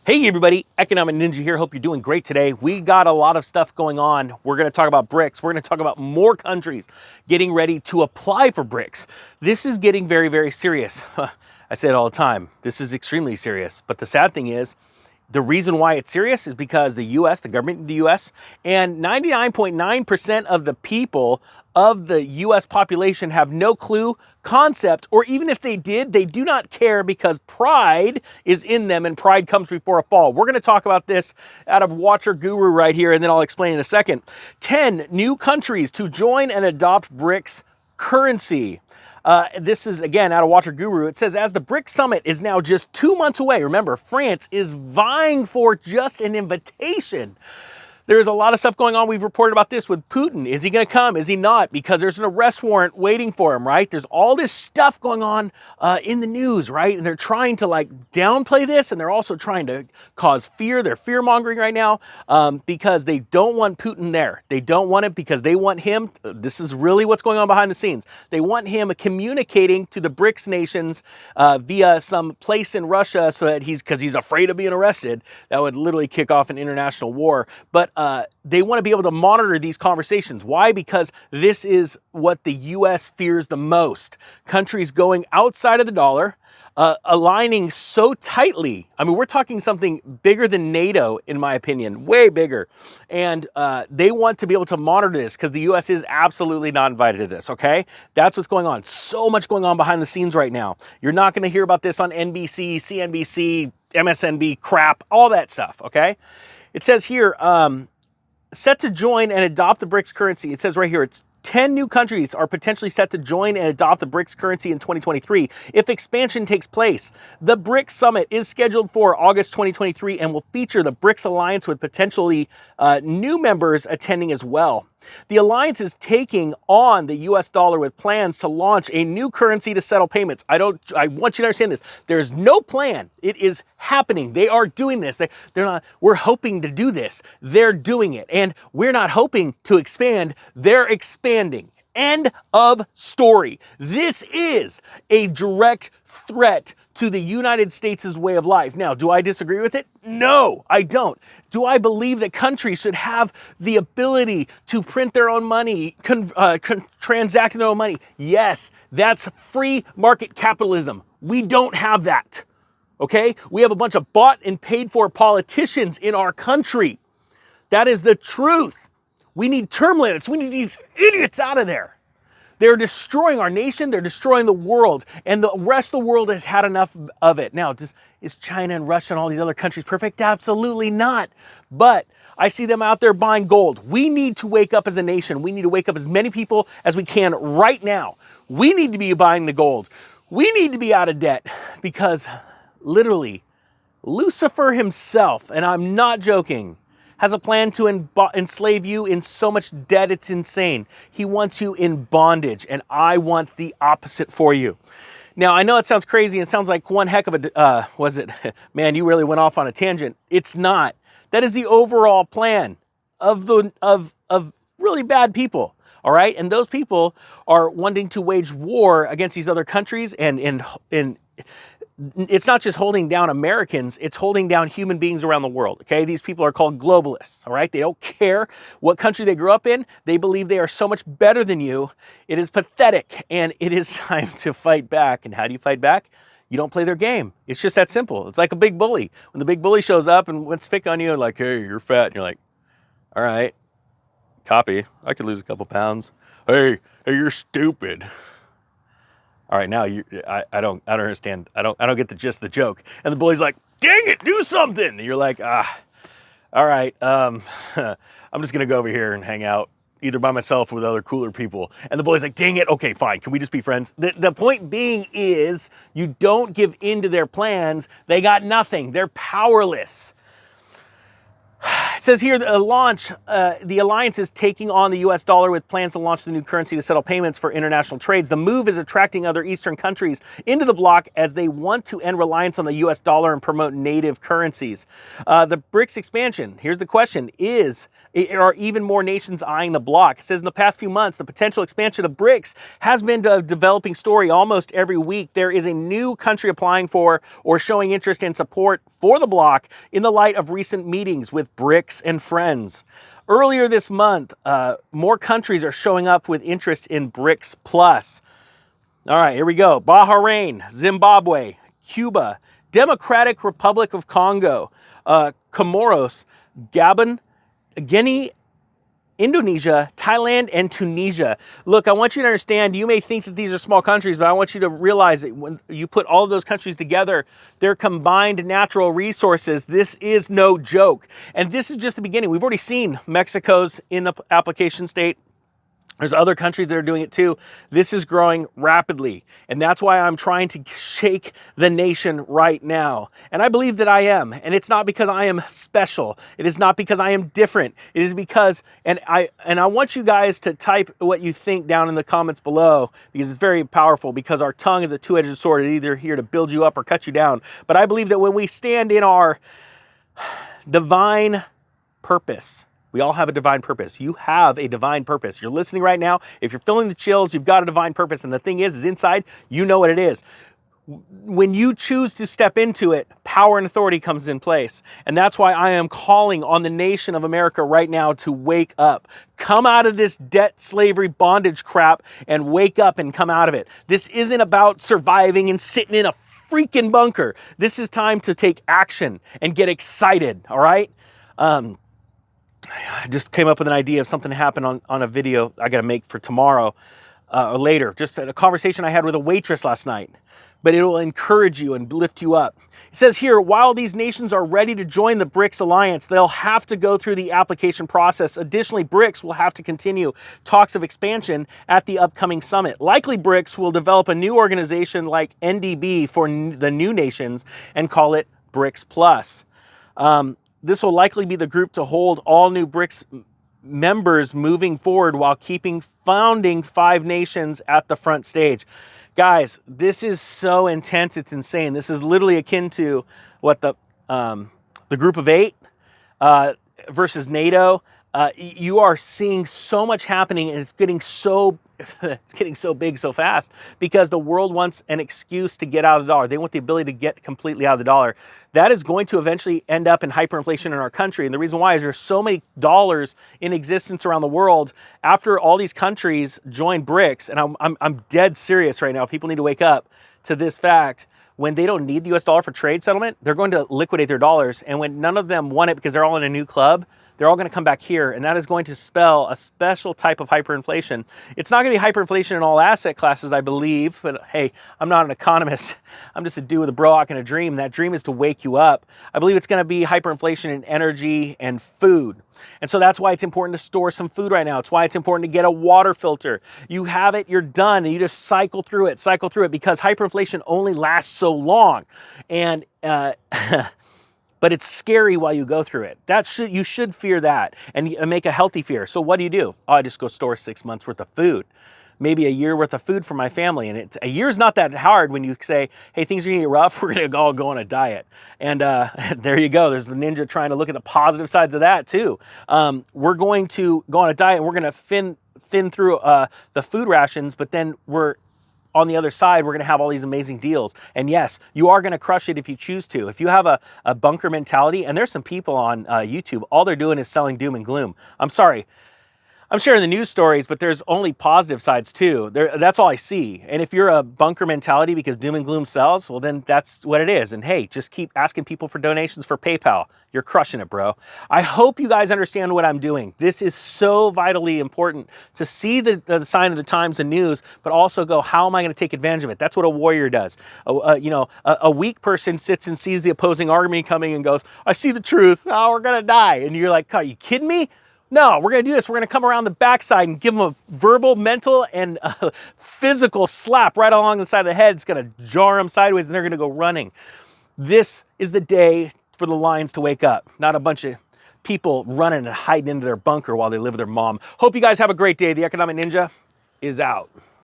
Hey everybody, Economic Ninja here. Hope you're doing great today. We got a lot of stuff going on. We're going to talk about BRICS. We're going to talk about more countries getting ready to apply for BRICS. This is getting very, very serious. I say it all the time. This is extremely serious. But the sad thing is, the reason why it's serious is because the US, the government in the US, and 99.9% of the people of the US population have no clue, concept, or even if they did, they do not care because pride is in them and pride comes before a fall. We're going to talk about this out of Watcher Guru right here, and then I'll explain in a second. 10 new countries to join and adopt BRICS currency. This is, again, out of Watcher Guru. It says, as the BRICS summit is now just 2 months away, remember, France is vying for just an invitation. There's a lot of stuff going on. We've reported about this with Putin. Is he going to come? Is he not? Because there's an arrest warrant waiting for him, right? There's all this stuff going on in the news, right? And they're trying to like downplay this, and they're also trying to cause fear. They're fear-mongering right now because they don't want Putin there. They don't want it because they want him. This is really what's going on behind the scenes. They want him communicating to the BRICS nations via some place in Russia so that because he's afraid of being arrested. That would literally kick off an international war. But they want to be able to monitor these conversations. Why? Because this is what the U.S. fears the most. Countries going outside of the dollar, aligning so tightly. I mean, we're talking something bigger than NATO, in my opinion, way bigger. And they want to be able to monitor this because the U.S. is absolutely not invited to this, okay? That's what's going on. So much going on behind the scenes right now. You're not going to hear about this on NBC, CNBC, MSNB, crap, all that stuff, okay? It says here, set to join and adopt the BRICS currency. It says right here, it's 10 new countries are potentially set to join and adopt the BRICS currency in 2023 if expansion takes place. The BRICS summit is scheduled for August 2023 and will feature the BRICS alliance with potentially new members attending as well. The alliance is taking on the US dollar with plans to launch a new currency to settle payments. I want you to understand this. There's no plan. It is happening. They are doing this. We're hoping to do this. They're doing it. And we're not hoping to expand. They're expanding. End of story. This is a direct threat to the United States' way of life. Now, do I disagree with it? No, I don't. Do I believe that countries should have the ability to print their own money, transact their own money? Yes, that's free market capitalism. We don't have that, okay? We have a bunch of bought and paid for politicians in our country. That is the truth. We need term limits. We need these idiots out of there. They're destroying our nation. They're destroying the world. And the rest of the world has had enough of it. Now, is China and Russia and all these other countries perfect? Absolutely not. But I see them out there buying gold. We need to wake up as a nation. We need to wake up as many people as we can right now. We need to be buying the gold. We need to be out of debt because literally Lucifer himself, and I'm not joking, has a plan to enslave you in so much debt it's insane. He wants you in bondage, and I want the opposite for you. Now, I know it sounds crazy and it sounds like one heck of a, man, you really went off on a tangent. It's not. That is the overall plan of really bad people, all right? And those people are wanting to wage war against these other countries, and it's not just holding down Americans, it's holding down human beings around the world, okay? These people are called globalists, all right? They don't care what country they grew up in. They believe they are so much better than you. It is pathetic, and it is time to fight back. And how do you fight back? You don't play their game. It's just that simple. It's like a big bully. When the big bully shows up and wants to pick on you, like, hey, you're fat, and you're like, all right, copy. I could lose a couple pounds. Hey, you're stupid. All right, now I don't understand. I don't get the gist of the joke. And the bully's like, dang it, do something. And you're like, all right, I'm just gonna go over here and hang out either by myself or with other cooler people. And the bully's like, dang it, okay, fine. Can we just be friends? The point being is you don't give in to their plans. They got nothing. They're powerless. It says here the alliance is taking on the US dollar with plans to launch the new currency to settle payments for international trades. The move is attracting other Eastern countries into the bloc as they want to end reliance on the US dollar and promote native currencies. The BRICS expansion, here's the question, are even more nations eyeing the bloc? It says in the past few months, the potential expansion of BRICS has been a developing story. Almost every week, there is a new country applying for or showing interest and support for the bloc in the light of recent meetings with BRICS and friends. Earlier this month, more countries are showing up with interest in BRICS Plus. All right, here we go. Bahrain, Zimbabwe, Cuba, Democratic Republic of Congo, Comoros, Gabon, Guinea, Indonesia, Thailand, and Tunisia. Look, I want you to understand, you may think that these are small countries, but I want you to realize that when you put all of those countries together, their combined natural resources, this is no joke. And this is just the beginning. We've already seen Mexico's in the application state. There's other countries that are doing it too. This is growing rapidly. And that's why I'm trying to shake the nation right now. And I believe that I am. And it's not because I am special. It is not because I am different. It is because, and I want you guys to type what you think down in the comments below, because it's very powerful, because our tongue is a two-edged sword. It's either here to build you up or cut you down. But I believe that when we stand in our divine purpose, we all have a divine purpose. You have a divine purpose. You're listening right now. If you're feeling the chills, you've got a divine purpose. And the thing is inside, you know what it is. When you choose to step into it, power and authority comes in place. And that's why I am calling on the nation of America right now to wake up. Come out of this debt, slavery, bondage crap and wake up and come out of it. This isn't about surviving and sitting in a freaking bunker. This is time to take action and get excited, all right? I just came up with an idea of something to happen on a video I got to make for tomorrow or later. Just a conversation I had with a waitress last night. But it will encourage you and lift you up. It says here, while these nations are ready to join the BRICS alliance, they'll have to go through the application process. Additionally, BRICS will have to continue talks of expansion at the upcoming summit. Likely, BRICS will develop a new organization like NDB for the new nations and call it BRICS Plus. This will likely be the group to hold all new BRICS members moving forward while keeping founding 5 nations at the front stage. Guys, this is so intense, it's insane. This is literally akin to what the group of 8 versus NATO. You are seeing so much happening, and it's getting so big so fast because the world wants an excuse to get out of the dollar. They want the ability to get completely out of the dollar. That is going to eventually end up in hyperinflation in our country. And the reason why is there's so many dollars in existence around the world. After all these countries join BRICS, and I'm dead serious right now. People need to wake up to this fact. When they don't need the US dollar for trade settlement, they're going to liquidate their dollars. And when none of them want it because they're all in a new club, they're all going to come back here, and that is going to spell a special type of hyperinflation. It's not going to be hyperinflation in all asset classes, I believe, but hey, I'm not an economist. I'm just a dude with a brohawk and a dream. That dream is to wake you up. I believe it's going to be hyperinflation in energy and food. And so that's why it's important to store some food right now. It's why it's important to get a water filter. You have it, you're done, and you just cycle through it, because hyperinflation only lasts so long. And but it's scary while you go through it. You should fear that and make a healthy fear. So what do? Oh, I just go store 6 months worth of food, maybe a year worth of food for my family. And a year's not that hard when you say, hey, things are gonna get rough, we're gonna all go on a diet. And there you go. There's the ninja trying to look at the positive sides of that too. We're going to go on a diet and we're gonna thin through the food rations, but then on the other side, we're going to have all these amazing deals. And yes, you are going to crush it if you choose to. If you have a bunker mentality, and there's some people on YouTube, all they're doing is selling doom and gloom. I'm sorry. I'm sharing the news stories, but there's only positive sides too. That's all I see. And if you're a bunker mentality because doom and gloom sells, well, then that's what it is. And hey, just keep asking people for donations for PayPal. You're crushing it, bro. I hope you guys understand what I'm doing. This is so vitally important to see the sign of the times and news, but also go, how am I going to take advantage of it? That's what a warrior does. A weak person sits and sees the opposing army coming and goes, I see the truth. Oh, we're going to die. And you're like, are you kidding me? No, we're going to do this. We're going to come around the backside and give them a verbal, mental, and physical slap right along the side of the head. It's going to jar them sideways, and they're going to go running. This is the day for the lions to wake up, not a bunch of people running and hiding into their bunker while they live with their mom. Hope you guys have a great day. The Economic Ninja is out.